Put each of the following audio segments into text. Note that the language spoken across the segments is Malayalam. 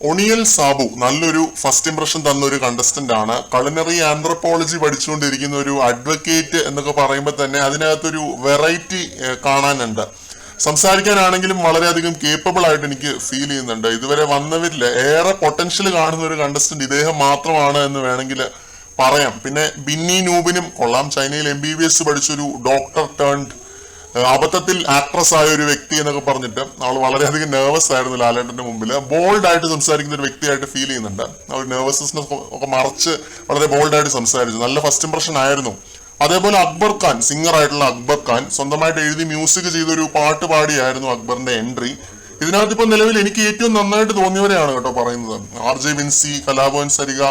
ഒണിയൽ സാബു നല്ലൊരു ഫസ്റ്റ് ഇംപ്രഷൻ തന്ന ഒരു കണ്ടസ്റ്റന്റ് ആണ്. കൾനറി ആന്ത്രപ്പോളജി പഠിച്ചുകൊണ്ടിരിക്കുന്ന ഒരു അഡ്വക്കേറ്റ് എന്നൊക്കെ പറയുമ്പോൾ തന്നെ അതിനകത്തൊരു വെറൈറ്റി കാണാനുണ്ട്. സംസാരിക്കാനാണെങ്കിലും വളരെയധികം കേപ്പബിൾ ആയിട്ട് എനിക്ക് ഫീൽ ചെയ്യുന്നുണ്ട്. ഇതുവരെ വന്നവരിൽ ഏറെ പൊട്ടൻഷ്യൽ കാണുന്ന ഒരു കണ്ടസ്റ്റന്റ് ഇദ്ദേഹം മാത്രമാണ് എന്ന് വേണമെങ്കിൽ പറയാം. പിന്നെ ബിന്നി നൂബിനും കൊള്ളാം. ചൈനയിൽ MBBS പഠിച്ചൊരു ഡോക്ടർ ടേൺഡ് അബദ്ധത്തിൽ ആക്ട്രസ് ആയ ഒരു വ്യക്തി എന്നൊക്കെ പറഞ്ഞിട്ട് അവൾ വളരെയധികം നെർവസ് ആയിരുന്നു ലാലേട്ടന്റെ മുമ്പിൽ. ബോൾഡ് ആയിട്ട് സംസാരിക്കുന്ന ഒരു വ്യക്തിയായിട്ട് ഫീൽ ചെയ്യുന്നുണ്ട്. അവൾ നെർവസ്നെസ് ഒക്കെ മറച്ച് വളരെ ബോൾഡ് ആയിട്ട് സംസാരിച്ചു. നല്ല ഫസ്റ്റ് ഇംപ്രഷൻ ആയിരുന്നു. അതേപോലെ അക്ബർ ഖാൻ, സിംഗർ ആയിട്ടുള്ള അക്ബർ ഖാൻ സ്വന്തമായിട്ട് എഴുതി മ്യൂസിക് ചെയ്തൊരു പാട്ട് പാടിയായിരുന്നു അക്ബറിന്റെ എൻട്രി. ഇതിനകത്ത് ഇപ്പൊ നിലവിൽ എനിക്ക് ഏറ്റവും നന്നായിട്ട് തോന്നിയവരെയാണ് കേട്ടോ പറയുന്നത്. RJ വിൻസി, കലാഭവൻ സരിക,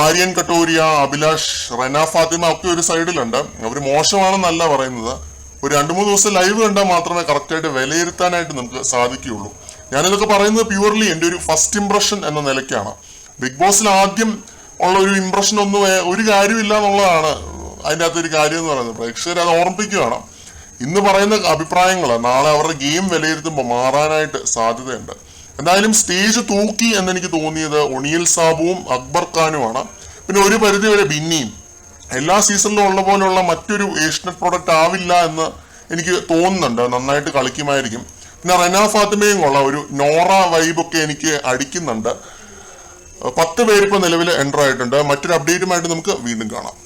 ആര്യൻ കട്ടോരിയ, അഭിലാഷ്, റെന ഫാത്തിമ ഒക്കെ ഒരു സൈഡിലുണ്ട്. അവര് മോശമാണെന്നല്ല പറയുന്നത്. ഒരു 2-3 ദിവസം ലൈവ് കണ്ടാൽ മാത്രമേ കറക്റ്റായിട്ട് വിലയിരുത്താനായിട്ട് നമുക്ക് സാധിക്കുകയുള്ളൂ. ഞാനിതൊക്കെ പറയുന്നത് പ്യൂർലി എൻ്റെ ഒരു ഫസ്റ്റ് ഇംപ്രഷൻ എന്ന നിലയ്ക്കാണ്. ബിഗ് ബോസിൽ ആദ്യം ഉള്ള ഒരു ഇംപ്രഷൻ ഒന്നും ഒരു കാര്യമില്ല എന്നുള്ളതാണ് അതിൻ്റെ അകത്തൊരു കാര്യം എന്ന് പറയുന്നത്. പ്രേക്ഷകർ അത് ഓർമ്മിപ്പിക്കുകയാണ്. ഇന്ന് പറയുന്ന അഭിപ്രായങ്ങൾ നാളെ അവരുടെ ഗെയിം വിലയിരുത്തുമ്പോൾ മാറാനായിട്ട് സാധ്യതയുണ്ട്. എന്തായാലും സ്റ്റേജ് തൂക്കി എന്നെനിക്ക് തോന്നിയത് ഒണിയൽ സാബുവും അക്ബർ ഖാനുമാണ്. പിന്നെ ഒരു പരിധിവരെ ബിന്നിയും. എല്ലാ സീസണിലും ഉള്ള പോലുള്ള മറ്റൊരു ഏഷ്യനെറ്റ് പ്രോഡക്റ്റ് ആവില്ല എന്ന് എനിക്ക് തോന്നുന്നുണ്ട്. നന്നായിട്ട് കളിക്കുമായിരിക്കും. പിന്നെ റെന ഫാത്തിമയും കൊള്ളാം. ഒരു നോറ വൈബൊക്കെ എനിക്ക് അടിക്കുന്നുണ്ട്. 10 പേരിപ്പോൾ നിലവിൽ എൻ്റർ ആയിട്ടുണ്ട്. മറ്റൊരു അപ്ഡേറ്റുമായിട്ട് നമുക്ക് വീണ്ടും കാണാം.